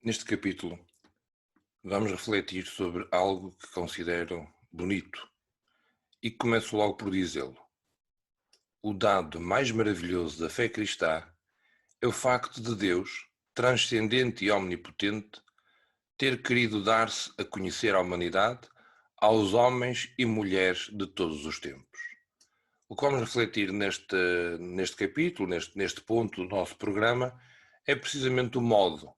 Neste capítulo, vamos refletir sobre algo que considero bonito e começo logo por dizê-lo. O dado mais maravilhoso da fé cristã é o facto de Deus, transcendente e omnipotente, ter querido dar-se a conhecer à humanidade, aos homens e mulheres de todos os tempos. O que vamos refletir neste capítulo, neste ponto do nosso programa, é precisamente o modo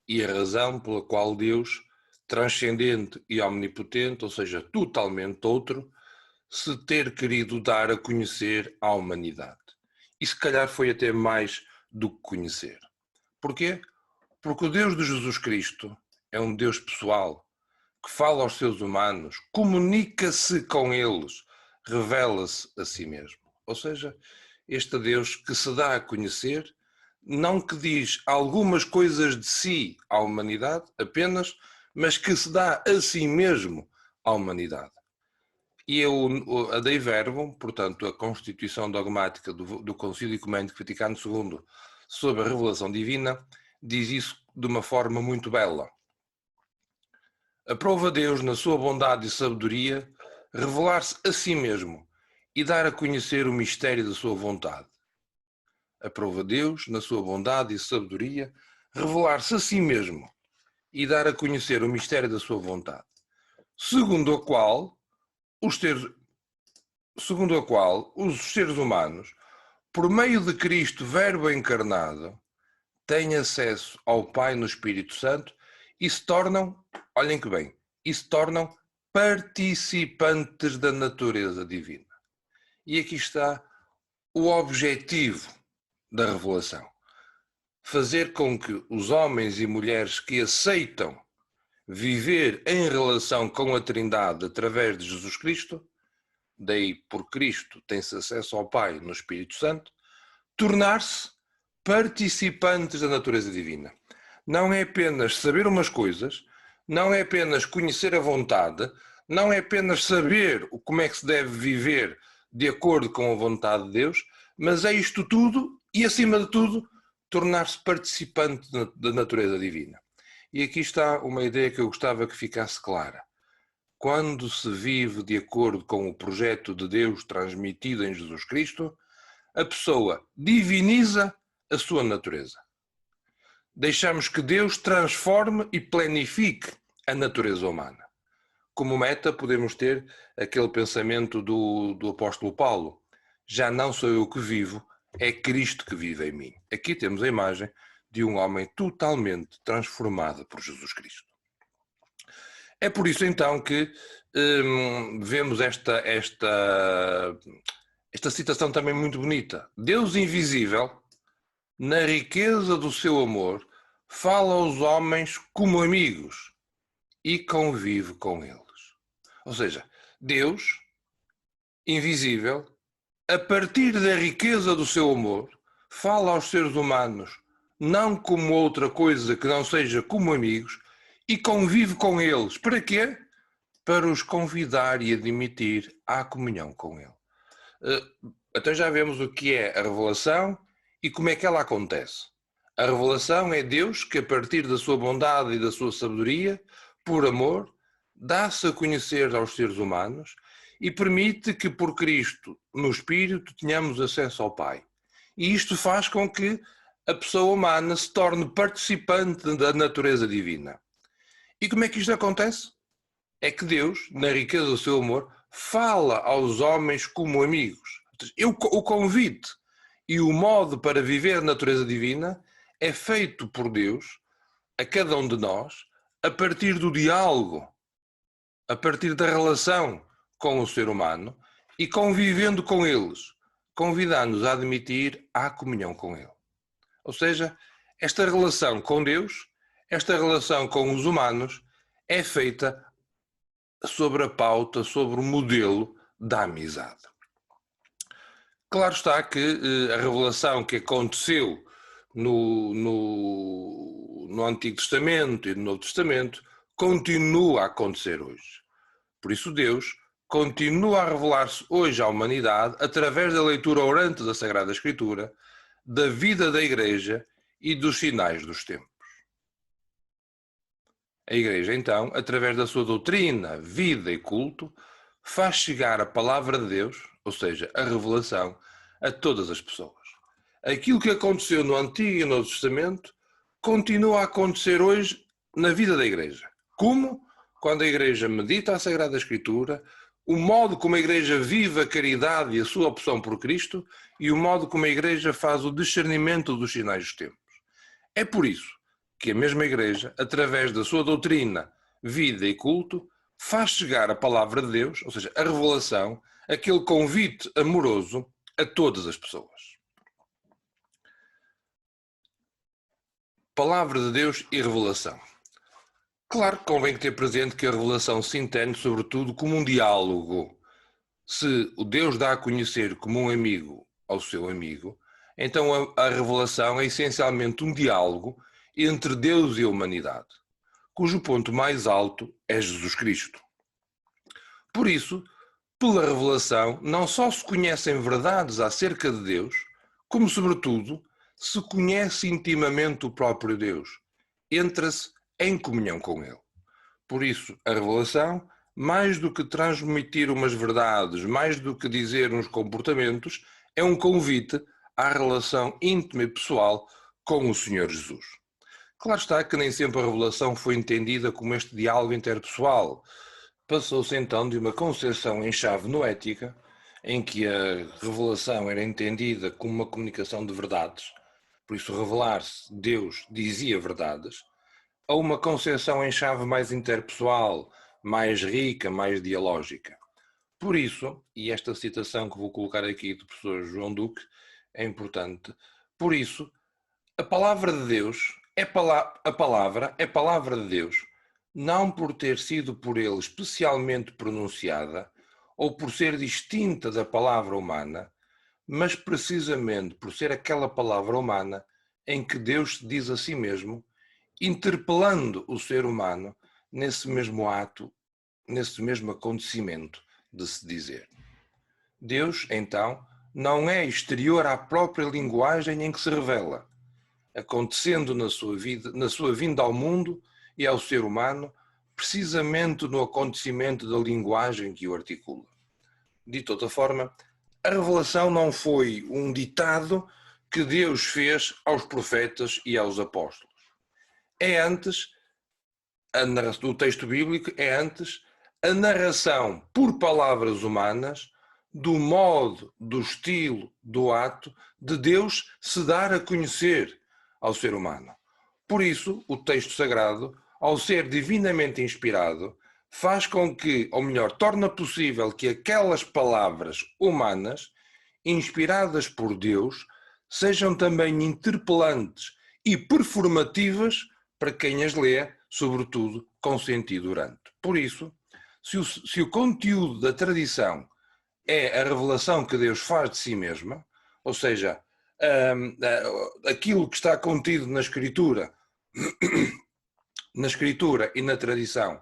e a razão pela qual Deus, transcendente e omnipotente, ou seja, totalmente outro, se ter querido dar a conhecer à humanidade. E se calhar foi até mais do que conhecer. Porquê? Porque o Deus de Jesus Cristo é um Deus pessoal, que fala aos seus humanos, comunica-se com eles, revela-se a si mesmo. Ou seja, este Deus que se dá a conhecer, não que diz algumas coisas de si à humanidade apenas, mas que se dá a si mesmo à humanidade. E a Dei Verbum, portanto, a Constituição Dogmática do Concílio Ecumênico Vaticano II sobre a revelação divina, diz isso de uma forma muito bela. Aprova Deus, na sua bondade e sabedoria, revelar-se a si mesmo e dar a conhecer o mistério da sua vontade. Aprova Deus, na sua bondade e sabedoria, revelar-se a si mesmo e dar a conhecer o mistério da sua vontade, segundo a qual os seres humanos, por meio de Cristo, Verbo encarnado, têm acesso ao Pai no Espírito Santo e se tornam, olhem que bem, e se tornam participantes da natureza divina. E aqui está o objetivo da revelação. Fazer com que os homens e mulheres que aceitam viver em relação com a Trindade através de Jesus Cristo, daí por Cristo tem-se acesso ao Pai no Espírito Santo, tornar-se participantes da natureza divina. Não é apenas saber umas coisas, não é apenas conhecer a vontade, não é apenas saber como é que se deve viver de acordo com a vontade de Deus, mas é isto tudo e, acima de tudo, tornar-se participante da natureza divina. E aqui está uma ideia que eu gostava que ficasse clara. Quando se vive de acordo com o projeto de Deus transmitido em Jesus Cristo, a pessoa diviniza a sua natureza. Deixamos que Deus transforme e planifique a natureza humana. Como meta, podemos ter aquele pensamento do apóstolo Paulo: já não sou eu que vivo, é Cristo que vive em mim. Aqui temos a imagem de um homem totalmente transformado por Jesus Cristo. É por isso então que vemos esta citação também muito bonita. Deus invisível, na riqueza do seu amor, fala aos homens como amigos e convive com eles. Ou seja, Deus, invisível, a partir da riqueza do seu amor, fala aos seres humanos não como outra coisa que não seja como amigos e convive com eles. Para quê? Para os convidar e admitir à comunhão com ele. Então já vemos o que é a revelação e como é que ela acontece. A revelação é Deus que, a partir da sua bondade e da sua sabedoria, por amor, dá-se a conhecer aos seres humanos e permite que, por Cristo, no Espírito, tenhamos acesso ao Pai. E isto faz com que a pessoa humana se torne participante da natureza divina. E como é que isto acontece? É que Deus, na riqueza do seu amor, fala aos homens como amigos. O convite e o modo para viver a natureza divina é feito por Deus a cada um de nós a partir do diálogo, a partir da relação com o ser humano e convivendo com eles, convidando-nos a admitir a comunhão com ele. Ou seja, esta relação com Deus, esta relação com os humanos é feita sobre a pauta, sobre o modelo da amizade. Claro está que a revelação que aconteceu no Antigo Testamento e no Novo Testamento continua a acontecer hoje. Por isso Deus continua a revelar-se hoje à humanidade através da leitura orante da Sagrada Escritura, da vida da Igreja e dos sinais dos tempos. A Igreja, então, através da sua doutrina, vida e culto, faz chegar a palavra de Deus, ou seja, a revelação, a todas as pessoas. Aquilo que aconteceu no Antigo e no Novo Testamento continua a acontecer hoje na vida da Igreja. Como? Quando a Igreja medita a Sagrada Escritura, o modo como a Igreja vive a caridade e a sua opção por Cristo e o modo como a Igreja faz o discernimento dos sinais dos tempos. É por isso que a mesma Igreja, através da sua doutrina, vida e culto, faz chegar a palavra de Deus, ou seja, a revelação, aquele convite amoroso a todas as pessoas. Palavra de Deus e revelação. Claro que convém ter presente que a revelação se entende sobretudo como um diálogo. Se o Deus dá a conhecer como um amigo ao seu amigo, então a revelação é essencialmente um diálogo entre Deus e a humanidade, cujo ponto mais alto é Jesus Cristo. Por isso, pela revelação, não só se conhecem verdades acerca de Deus, como, sobretudo, se conhece intimamente o próprio Deus, entra-se em comunhão com Ele. Por isso, a revelação, mais do que transmitir umas verdades, mais do que dizer uns comportamentos, é um convite à relação íntima e pessoal com o Senhor Jesus. Claro está que nem sempre a revelação foi entendida como este diálogo interpessoal. Passou-se então de uma concepção em chave noética, em que a revelação era entendida como uma comunicação de verdades, por isso revelar-se, Deus dizia verdades, a uma concepção em chave mais interpessoal, mais rica, mais dialógica. Por isso, e esta citação que vou colocar aqui do professor João Duque é importante, por isso, a palavra de Deus a palavra é palavra de Deus, não por ter sido por ele especialmente pronunciada ou por ser distinta da palavra humana, mas precisamente por ser aquela palavra humana em que Deus se diz a si mesmo, interpelando o ser humano nesse mesmo ato, nesse mesmo acontecimento de se dizer. Deus, então, não é exterior à própria linguagem em que se revela, acontecendo na sua vinda ao mundo e ao ser humano, precisamente no acontecimento da linguagem que o articula. De outra forma, a revelação não foi um ditado que Deus fez aos profetas e aos apóstolos. É antes, do texto bíblico, é antes a narração por palavras humanas do modo, do estilo, do ato de Deus se dar a conhecer ao ser humano. Por isso, o texto sagrado, ao ser divinamente inspirado, faz com que, ou melhor, torna possível que aquelas palavras humanas, inspiradas por Deus, sejam também interpelantes e performativas para quem as lê, sobretudo com sentido orante. Por isso, se o conteúdo da tradição é a revelação que Deus faz de si mesma, ou seja, aquilo que está contido na Escritura e na tradição,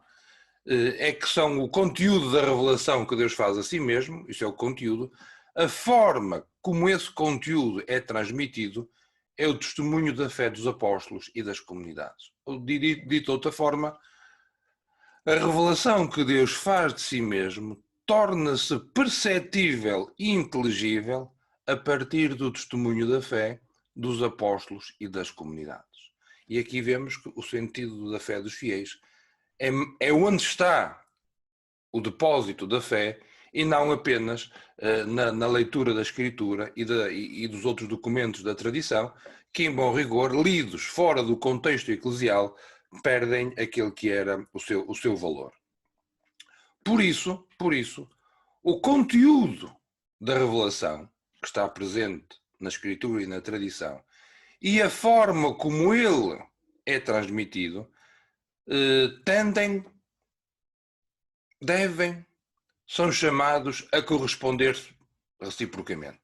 é que são o conteúdo da revelação que Deus faz a si mesmo, isso é o conteúdo, a forma como esse conteúdo é transmitido é o testemunho da fé dos apóstolos e das comunidades. Dito de outra forma, a revelação que Deus faz de si mesmo torna-se perceptível e inteligível a partir do testemunho da fé dos apóstolos e das comunidades. E aqui vemos que o sentido da fé dos fiéis é onde está o depósito da fé e não apenas na leitura da Escritura e dos outros documentos da tradição, que, em bom rigor, lidos fora do contexto eclesial, perdem aquele que era o seu valor. Por isso, o conteúdo da revelação, que está presente na Escritura e na tradição, e a forma como ele é transmitido, são chamados a corresponder reciprocamente.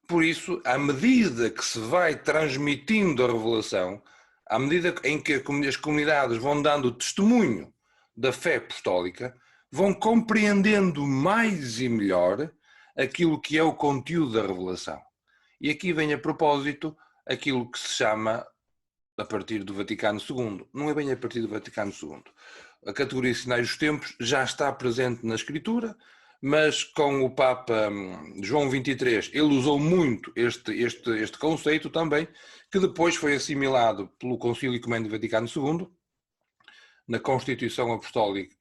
Por isso, à medida que se vai transmitindo a revelação, à medida em que as comunidades vão dando testemunho da fé apostólica, vão compreendendo mais e melhor aquilo que é o conteúdo da revelação. E aqui vem a propósito aquilo que se chama a partir do Vaticano II. Não é bem a partir do Vaticano II. A categoria de sinais dos tempos já está presente na Escritura, mas com o Papa João XXIII, ele usou muito este conceito também, que depois foi assimilado pelo Concílio Ecumênico do Vaticano II, na Constituição Apostólica,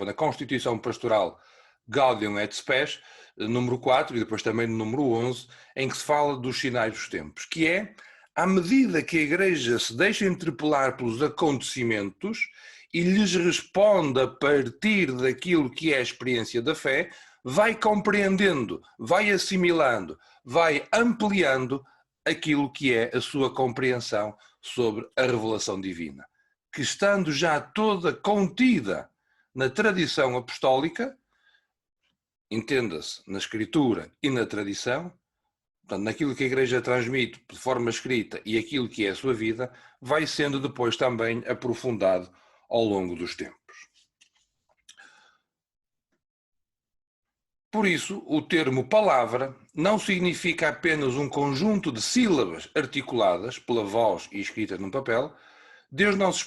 na Constituição Pastoral Gaudium et Spes, número 4, e depois também no número 11, em que se fala dos sinais dos tempos, que é, à medida que a Igreja se deixa interpelar pelos acontecimentos e lhes responde a partir daquilo que é a experiência da fé, vai compreendendo, vai assimilando, vai ampliando aquilo que é a sua compreensão sobre a revelação divina, que estando já toda contida na tradição apostólica, entenda-se, na Escritura e na tradição, portanto, naquilo que a Igreja transmite de forma escrita e aquilo que é a sua vida, vai sendo depois também aprofundado ao longo dos tempos. Por isso, o termo palavra não significa apenas um conjunto de sílabas articuladas pela voz e escritas num papel. Deus não se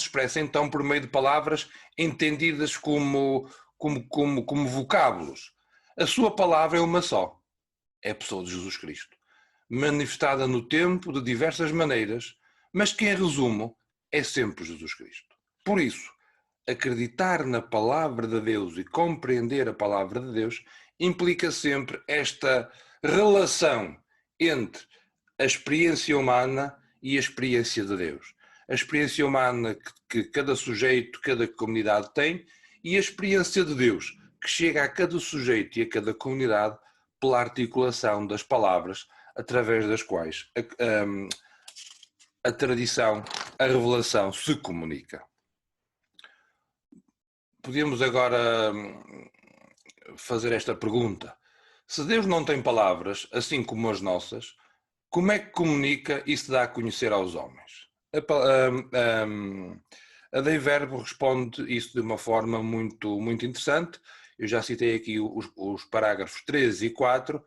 expressa então por meio de palavras entendidas como vocábulos. A sua palavra é uma só. É a pessoa de Jesus Cristo, manifestada no tempo de diversas maneiras, mas que em resumo é sempre Jesus Cristo. Por isso, acreditar na palavra de Deus e compreender a palavra de Deus implica sempre esta relação entre a experiência humana e a experiência de Deus. A experiência humana que cada sujeito, cada comunidade tem, e a experiência de Deus, que chega a cada sujeito e a cada comunidade pela articulação das palavras através das quais a tradição, a revelação se comunica. Podemos agora fazer esta pergunta. Se Deus não tem palavras, assim como as nossas, como é que comunica e se dá a conhecer aos homens? A Dei Verbo responde isso de uma forma muito, muito interessante. Eu já citei aqui os parágrafos 13 e 4,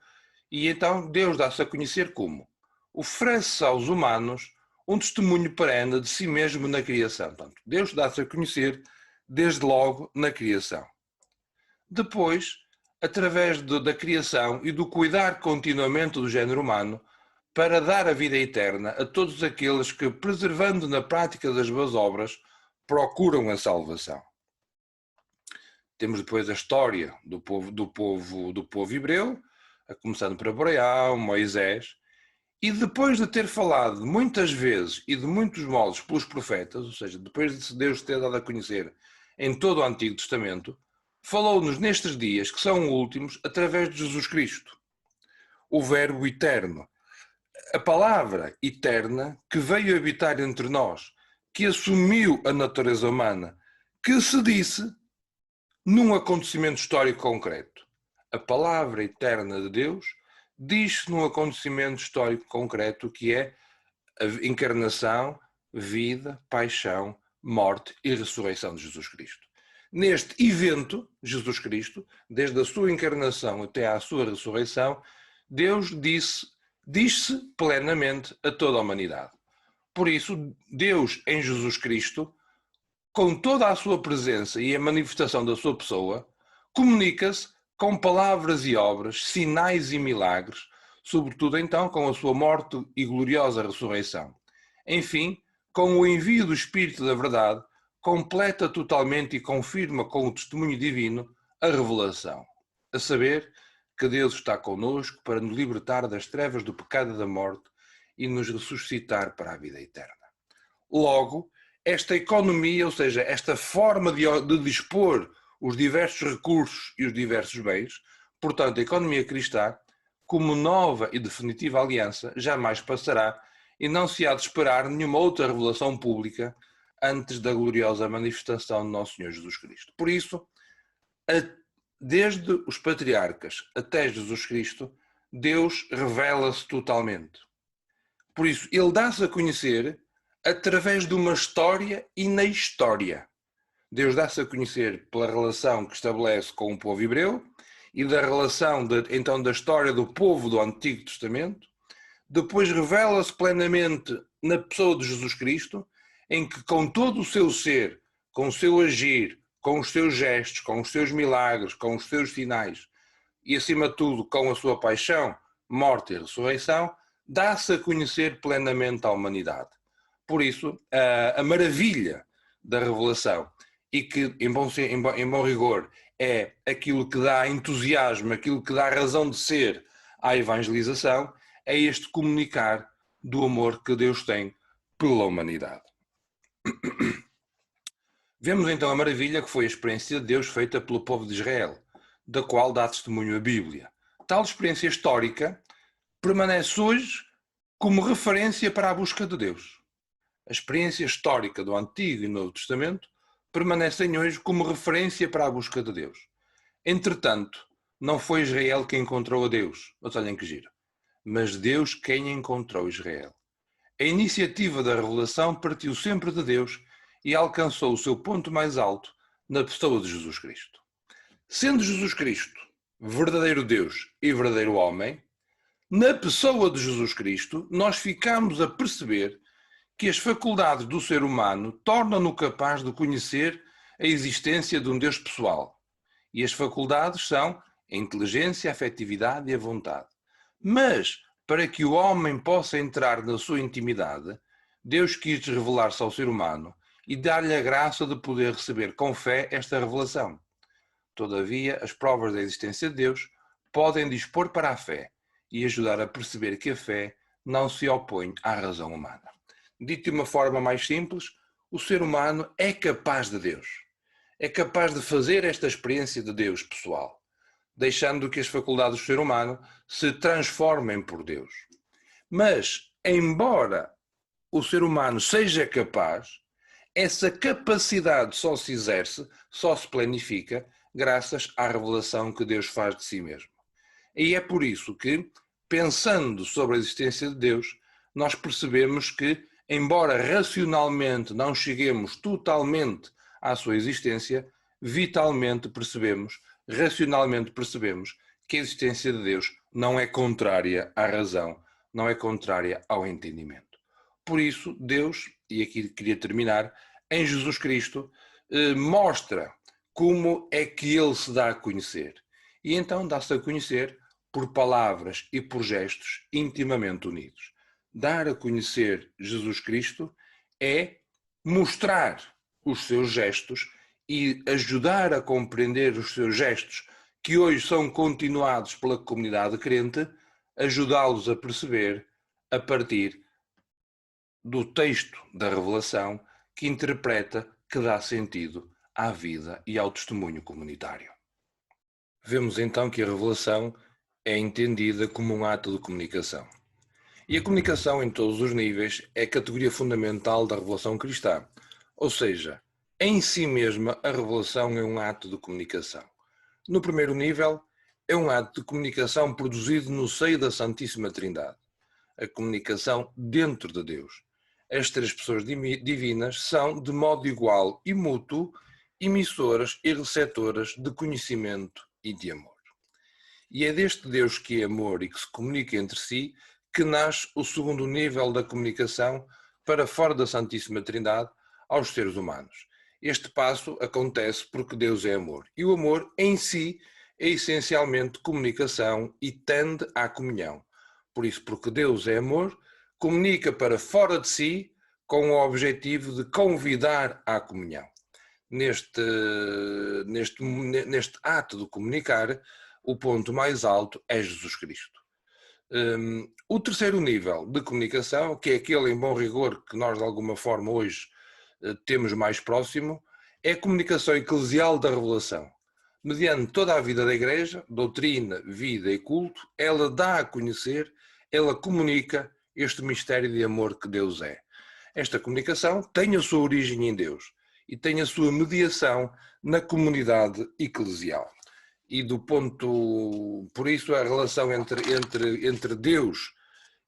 e então Deus dá-se a conhecer como? Oferece aos humanos um testemunho perene de si mesmo na criação. Portanto, Deus dá-se a conhecer desde logo na criação. Depois, através da criação e do cuidar continuamente do género humano, para dar a vida eterna a todos aqueles que, preservando na prática das boas obras, procuram a salvação. Temos depois a história do povo hebreu, começando por Abraão, Moisés, e depois de ter falado muitas vezes e de muitos modos pelos profetas, ou seja, depois de Deus ter dado a conhecer em todo o Antigo Testamento, falou-nos nestes dias, que são últimos, através de Jesus Cristo, o Verbo eterno, a palavra eterna que veio habitar entre nós, que assumiu a natureza humana, que se disse num acontecimento histórico concreto. A palavra eterna de Deus diz-se num acontecimento histórico concreto, que é a encarnação, vida, paixão, morte e ressurreição de Jesus Cristo. Neste evento, Jesus Cristo, desde a sua encarnação até à sua ressurreição, Deus diz-se plenamente a toda a humanidade. Por isso, Deus em Jesus Cristo, com toda a sua presença e a manifestação da sua pessoa, comunica-se com palavras e obras, sinais e milagres, sobretudo então com a sua morte e gloriosa ressurreição. Enfim, com o envio do Espírito da verdade, completa totalmente e confirma com o testemunho divino a revelação, a saber que Deus está conosco para nos libertar das trevas do pecado e da morte e nos ressuscitar para a vida eterna. Logo, esta economia, ou seja, esta forma de dispor os diversos recursos e os diversos bens, portanto, a economia cristã, como nova e definitiva aliança, jamais passará e não se há de esperar nenhuma outra revelação pública antes da gloriosa manifestação de nosso Senhor Jesus Cristo. Por isso, desde os patriarcas até Jesus Cristo, Deus revela-se totalmente. Por isso, ele dá-se a conhecer através de uma história e na história. Deus dá-se a conhecer pela relação que estabelece com o povo hebreu e da relação, então, da história do povo do Antigo Testamento, depois revela-se plenamente na pessoa de Jesus Cristo, em que com todo o seu ser, com o seu agir, com os seus gestos, com os seus milagres, com os seus sinais e, acima de tudo, com a sua paixão, morte e ressurreição, dá-se a conhecer plenamente à humanidade. Por isso, a maravilha da revelação, e que, em bom rigor, é aquilo que dá entusiasmo, aquilo que dá razão de ser à evangelização, é este comunicar do amor que Deus tem pela humanidade. Vemos então a maravilha que foi a experiência de Deus feita pelo povo de Israel, da qual dá testemunho a Bíblia. Tal experiência histórica permanece hoje como referência para a busca de Deus. A experiência histórica do Antigo e Novo Testamento permanecem hoje como referência para a busca de Deus. Entretanto, não foi Israel quem encontrou a Deus, mas olhem que giro, mas Deus quem encontrou Israel. A iniciativa da revelação partiu sempre de Deus e alcançou o seu ponto mais alto na pessoa de Jesus Cristo. Sendo Jesus Cristo verdadeiro Deus e verdadeiro homem, na pessoa de Jesus Cristo nós ficamos a perceber que as faculdades do ser humano tornam-no capaz de conhecer a existência de um Deus pessoal. E as faculdades são a inteligência, a afetividade e a vontade. Mas, para que o homem possa entrar na sua intimidade, Deus quis revelar-se ao ser humano e dar-lhe a graça de poder receber com fé esta revelação. Todavia, as provas da existência de Deus podem dispor para a fé e ajudar a perceber que a fé não se opõe à razão humana. Dito de uma forma mais simples, o ser humano é capaz de Deus. É capaz de fazer esta experiência de Deus pessoal, deixando que as faculdades do ser humano se transformem por Deus. Mas, embora o ser humano seja capaz, essa capacidade só se exerce, só se planifica, graças à revelação que Deus faz de si mesmo. E é por isso que, pensando sobre a existência de Deus, nós percebemos que, embora racionalmente não cheguemos totalmente à sua existência, vitalmente percebemos, racionalmente percebemos, que a existência de Deus não é contrária à razão, não é contrária ao entendimento. Por isso, Deus, e aqui queria terminar, em Jesus Cristo, mostra como é que Ele se dá a conhecer. E então dá-se a conhecer por palavras e por gestos intimamente unidos. Dar a conhecer Jesus Cristo é mostrar os seus gestos e ajudar a compreender os seus gestos, que hoje são continuados pela comunidade crente, ajudá-los a perceber a partir do texto da revelação que interpreta, que dá sentido à vida e ao testemunho comunitário. Vemos então que a revelação é entendida como um ato de comunicação. E a comunicação em todos os níveis é a categoria fundamental da revelação cristã, ou seja, em si mesma a revelação é um ato de comunicação. No primeiro nível, é um ato de comunicação produzido no seio da Santíssima Trindade, a comunicação dentro de Deus. As três pessoas divinas são, de modo igual e mútuo, emissoras e receptoras de conhecimento e de amor. E é deste Deus que é amor e que se comunica entre si que nasce o segundo nível da comunicação para fora da Santíssima Trindade aos seres humanos. Este passo acontece porque Deus é amor. E o amor em si é essencialmente comunicação e tende à comunhão. Por isso, porque Deus é amor, comunica para fora de si com o objetivo de convidar à comunhão. Neste ato de comunicar, o ponto mais alto é Jesus Cristo. O terceiro nível de comunicação, que é aquele em bom rigor que nós de alguma forma hoje temos mais próximo, é a comunicação eclesial da revelação. Mediante toda a vida da Igreja, doutrina, vida e culto, ela dá a conhecer, ela comunica este mistério de amor que Deus é. Esta comunicação tem a sua origem em Deus e tem a sua mediação na comunidade eclesial. E por isso a relação entre Deus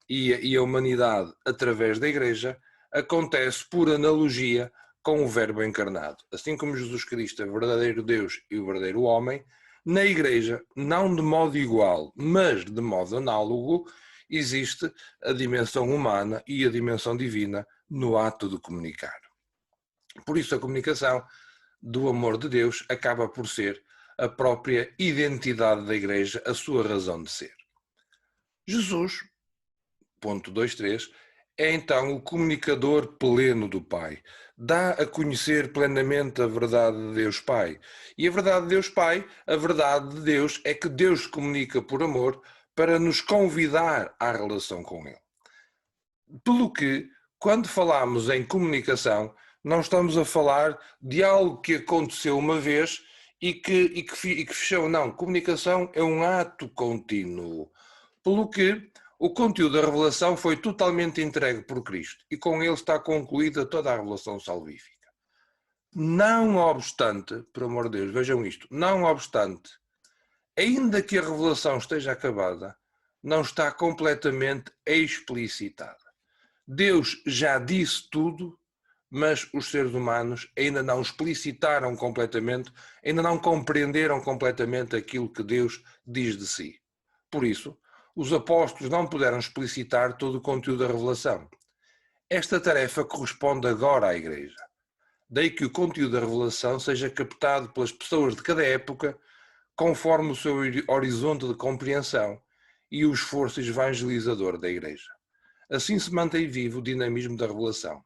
e a humanidade através da Igreja acontece por analogia com o Verbo encarnado. Assim como Jesus Cristo é o verdadeiro Deus e o verdadeiro homem, na Igreja, não de modo igual, mas de modo análogo, existe a dimensão humana e a dimensão divina no ato de comunicar. Por isso a comunicação do amor de Deus acaba por ser a própria identidade da Igreja, a sua razão de ser. Jesus, ponto 2.3, é então o comunicador pleno do Pai. Dá a conhecer plenamente a verdade de Deus Pai. E a verdade de Deus Pai, a verdade de Deus é que Deus comunica por amor para nos convidar à relação com Ele. Pelo que, quando falamos em comunicação, não estamos a falar de algo que aconteceu uma vez e que fechou. Não, comunicação é um ato contínuo. Pelo que o conteúdo da revelação foi totalmente entregue por Cristo e com ele está concluída toda a revelação salvífica. Não obstante, por amor de Deus, vejam isto, não obstante, ainda que a revelação esteja acabada, não está completamente explicitada. Deus já disse tudo, mas os seres humanos ainda não explicitaram completamente, ainda não compreenderam completamente aquilo que Deus diz de si. Por isso, os apóstolos não puderam explicitar todo o conteúdo da revelação. Esta tarefa corresponde agora à Igreja. Daí que o conteúdo da revelação seja captado pelas pessoas de cada época conforme o seu horizonte de compreensão e o esforço evangelizador da Igreja. Assim se mantém vivo o dinamismo da revelação.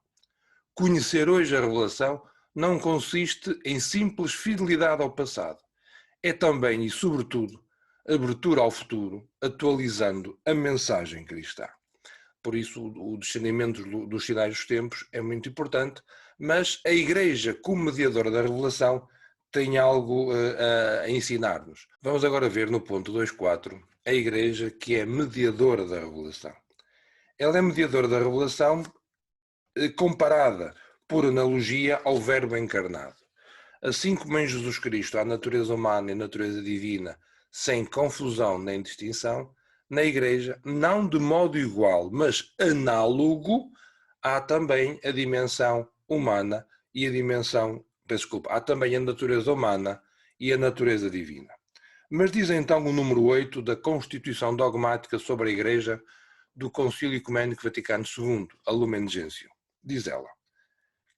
Conhecer hoje a revelação não consiste em simples fidelidade ao passado. É também e sobretudo abertura ao futuro, atualizando a mensagem cristã. Por isso o discernimento dos sinais dos tempos é muito importante, mas a Igreja, como mediadora da revelação, tem algo a ensinar-nos. Vamos agora ver no ponto 2.4 a Igreja que é mediadora da revelação. Ela é mediadora da revelação comparada por analogia ao Verbo encarnado. Assim como em Jesus Cristo há natureza humana e natureza divina sem confusão nem distinção, na Igreja, não de modo igual, mas análogo, há também a dimensão humana e a dimensão, há também a natureza humana e a natureza divina. Mas diz então o número 8 da Constituição Dogmática sobre a Igreja do Concílio Ecuménico Vaticano II, a Lumen Gentium. Diz ela: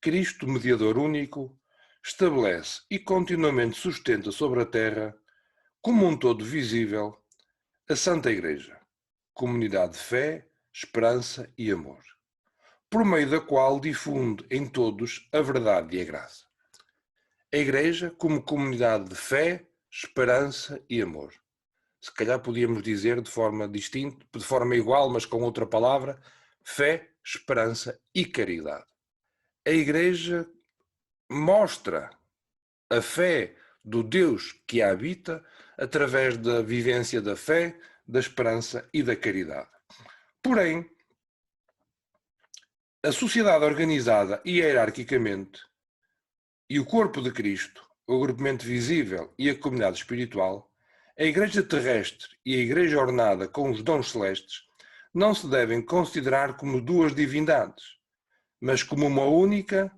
Cristo, mediador único, estabelece e continuamente sustenta sobre a terra, como um todo visível, a Santa Igreja, comunidade de fé, esperança e amor, por meio da qual difunde em todos a verdade e a graça. A Igreja como comunidade de fé, esperança e amor. Se calhar podíamos dizer de forma distinta, de forma igual, mas com outra palavra, fé, esperança e caridade. A Igreja mostra a fé do Deus que a habita através da vivência da fé, da esperança e da caridade. Porém, a sociedade organizada hierarquicamente e o corpo de Cristo, o agrupamento visível e a comunidade espiritual, a Igreja terrestre e a Igreja ornada com os dons celestes, não se devem considerar como duas divindades, mas como uma única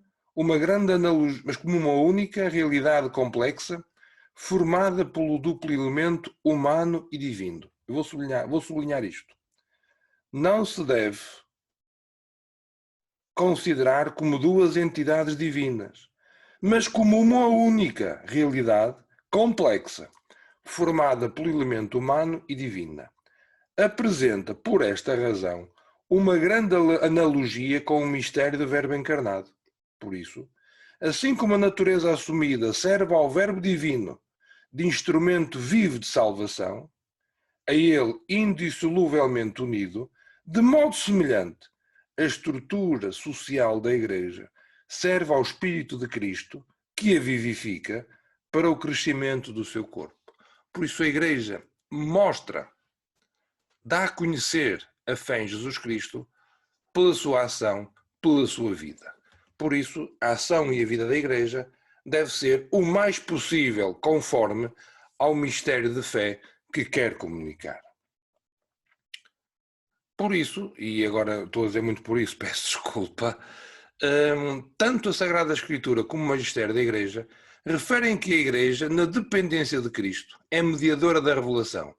realidade complexa, formada pelo duplo elemento humano e divino. Eu vou sublinhar isto. Não se deve considerar como duas entidades divinas, mas como uma única realidade complexa, formada pelo elemento humano e divina. Apresenta, por esta razão, uma grande analogia com o mistério do Verbo encarnado. Por isso, assim como a natureza assumida serve ao Verbo divino de instrumento vivo de salvação, a ele indissoluvelmente unido, de modo semelhante, a estrutura social da Igreja serve ao Espírito de Cristo, que a vivifica para o crescimento do seu corpo. Por isso a Igreja dá a conhecer a fé em Jesus Cristo pela sua ação, pela sua vida. Por isso, a ação e a vida da Igreja deve ser o mais possível conforme ao mistério de fé que quer comunicar. Por isso, e agora estou a dizer muito por isso, peço desculpa, tanto a Sagrada Escritura como o Magistério da Igreja referem que a Igreja, na dependência de Cristo, é mediadora da revelação.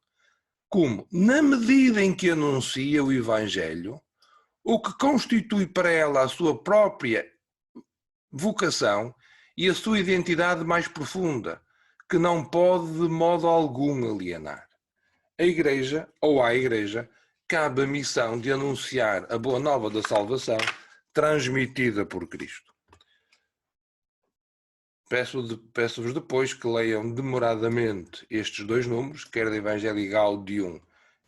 como, na medida em que anuncia o Evangelho, o que constitui para ela a sua própria vocação e a sua identidade mais profunda, que não pode de modo algum alienar. A Igreja, ou à Igreja, cabe a missão de anunciar a boa nova da salvação transmitida por Cristo. Peço-vos depois que leiam demoradamente estes dois números, quer da Evangelii Gaudium,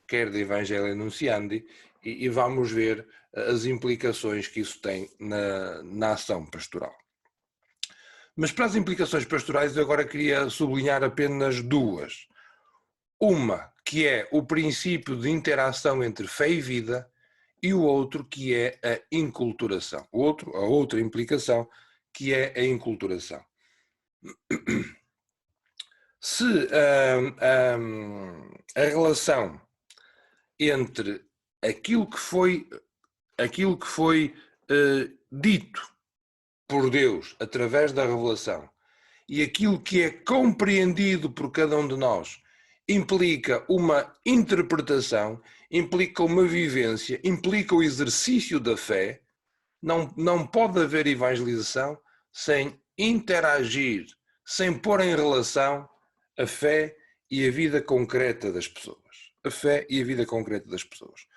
quer da Evangelii Nuntiandi, e vamos ver as implicações que isso tem na ação pastoral. Mas para as implicações pastorais eu agora queria sublinhar apenas duas. Uma, que é o princípio de interação entre fé e vida, e o outro, que é a inculturação. A outra implicação, que é a inculturação. Se a relação entre aquilo que foi dito por Deus através da revelação e aquilo que é compreendido por cada um de nós implica uma interpretação, implica uma vivência, implica o exercício da fé, não pode haver evangelização sem interagir, sem pôr em relação a fé e a vida concreta das pessoas. A fé e a vida concreta das pessoas.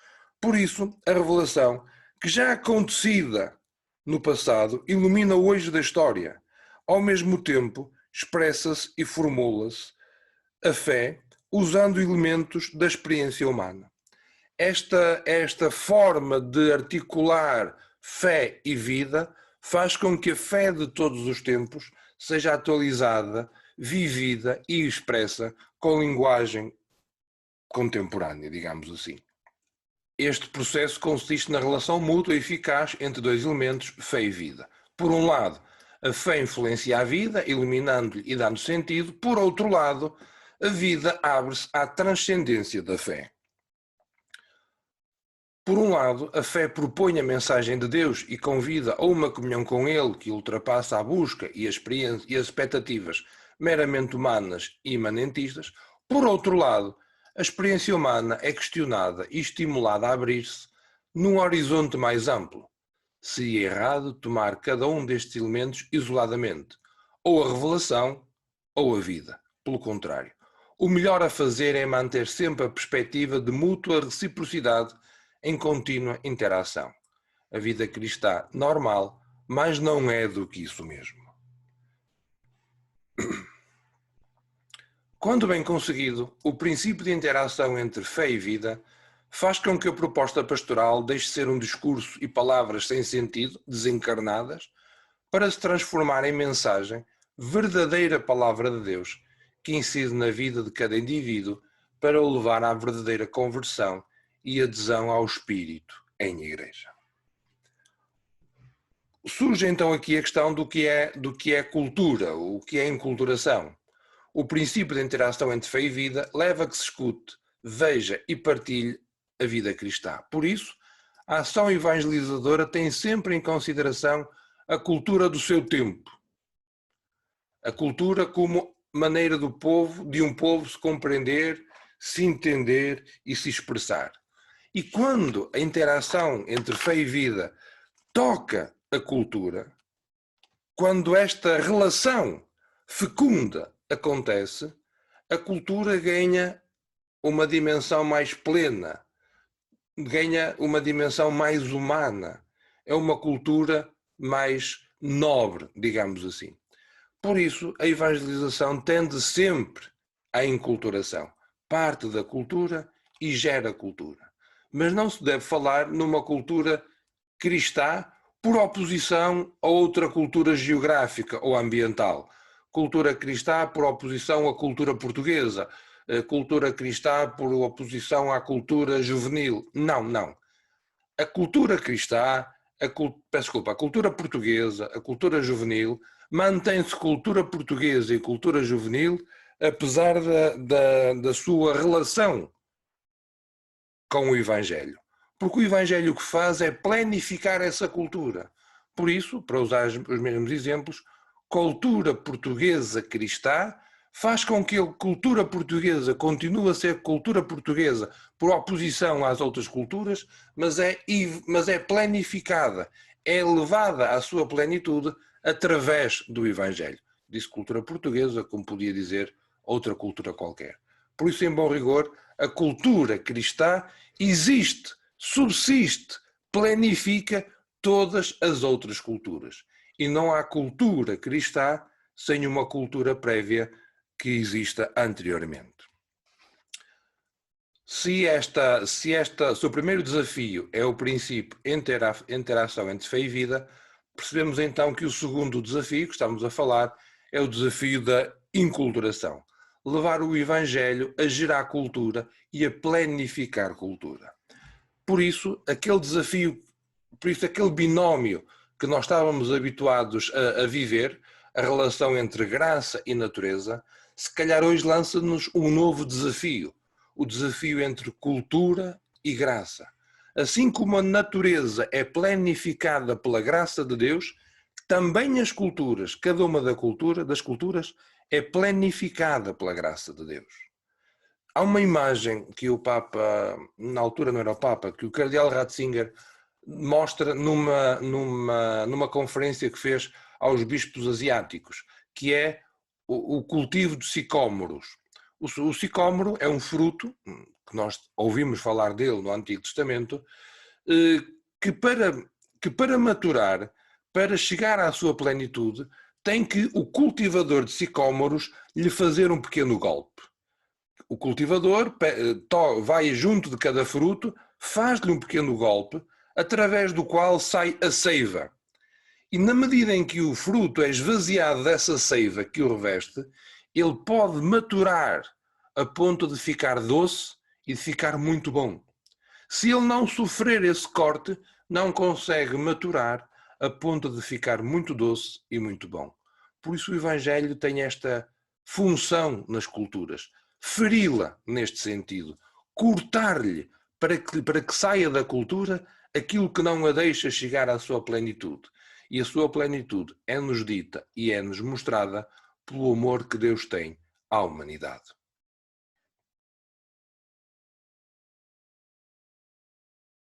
Por isso, a revelação, que já acontecida no passado, ilumina o hoje da história. Ao mesmo tempo, expressa-se e formula-se a fé usando elementos da experiência humana. Esta forma de articular fé e vida faz com que a fé de todos os tempos seja atualizada, vivida e expressa com linguagem contemporânea, digamos assim. Este processo consiste na relação mútua e eficaz entre dois elementos, fé e vida. Por um lado, a fé influencia a vida, iluminando-lhe e dando sentido. Por outro lado, a vida abre-se à transcendência da fé. Por um lado, a fé propõe a mensagem de Deus e convida a uma comunhão com Ele que ultrapassa a busca e as expectativas meramente humanas e imanentistas. Por outro lado, a experiência humana é questionada e estimulada a abrir-se num horizonte mais amplo. Seria errado tomar cada um destes elementos isoladamente, ou a revelação ou a vida. Pelo contrário, o melhor a fazer é manter sempre a perspectiva de mútua reciprocidade em contínua interação. A vida cristã normal, mas não é do que isso mesmo. Quando bem conseguido, o princípio de interação entre fé e vida faz com que a proposta pastoral deixe de ser um discurso e palavras sem sentido, desencarnadas, para se transformar em mensagem, verdadeira palavra de Deus, que incide na vida de cada indivíduo para o levar à verdadeira conversão e adesão ao Espírito em Igreja. Surge então aqui a questão do que é cultura, o que é enculturação. O princípio de interação entre fé e vida leva a que se escute, veja e partilhe a vida cristã. Por isso, a ação evangelizadora tem sempre em consideração a cultura do seu tempo. A cultura como maneira de um povo se compreender, se entender e se expressar. E quando a interação entre fé e vida toca a cultura, quando esta relação fecunda acontece, a cultura ganha uma dimensão mais plena, ganha uma dimensão mais humana. É uma cultura mais nobre, digamos assim. Por isso, a evangelização tende sempre à enculturação. Parte da cultura e gera cultura. Mas não se deve falar numa cultura cristã por oposição a outra cultura geográfica ou ambiental. Cultura cristã por oposição à cultura portuguesa. Cultura cristã por oposição à cultura juvenil. Não. A cultura cristã, a cultura portuguesa, a cultura juvenil, mantém-se cultura portuguesa e cultura juvenil, apesar da sua relação com o Evangelho. Porque o Evangelho o que faz é planificar essa cultura. Por isso, para usar os mesmos exemplos, cultura portuguesa cristã faz com que a cultura portuguesa continue a ser cultura portuguesa por oposição às outras culturas, mas é planificada, é levada à sua plenitude através do Evangelho. Disse cultura portuguesa, como podia dizer outra cultura qualquer. Por isso, em bom rigor, a cultura cristã existe, subsiste, planifica todas as outras culturas. E não há cultura cristã sem uma cultura prévia que exista anteriormente. Se o primeiro desafio é o princípio interação entre fé e vida, percebemos então que o segundo desafio que estamos a falar é o desafio da inculturação. Levar o Evangelho a gerar cultura e a planificar cultura. Por isso, aquele binómio que nós estávamos habituados a viver, a relação entre graça e natureza, se calhar hoje lança-nos um novo desafio, o desafio entre cultura e graça. Assim como a natureza é planificada pela graça de Deus, também as culturas, cada uma das culturas, é planificada pela graça de Deus. Há uma imagem que o Papa, na altura não era o Papa, que o Cardeal Ratzinger mostra numa conferência que fez aos bispos asiáticos, que é o cultivo de sicômoros. O sicômoro é um fruto, que nós ouvimos falar dele no Antigo Testamento, que para maturar, para chegar à sua plenitude, tem que o cultivador de sicômoros lhe fazer um pequeno golpe. O cultivador vai junto de cada fruto, faz-lhe um pequeno golpe, através do qual sai a seiva. E na medida em que o fruto é esvaziado dessa seiva que o reveste, ele pode maturar a ponto de ficar doce e de ficar muito bom. Se ele não sofrer esse corte, não consegue maturar a ponto de ficar muito doce e muito bom. Por isso o Evangelho tem esta função nas culturas, feri-la neste sentido, cortar-lhe para que saia da cultura aquilo que não a deixa chegar à sua plenitude. E a sua plenitude é-nos dita e é-nos mostrada pelo amor que Deus tem à humanidade.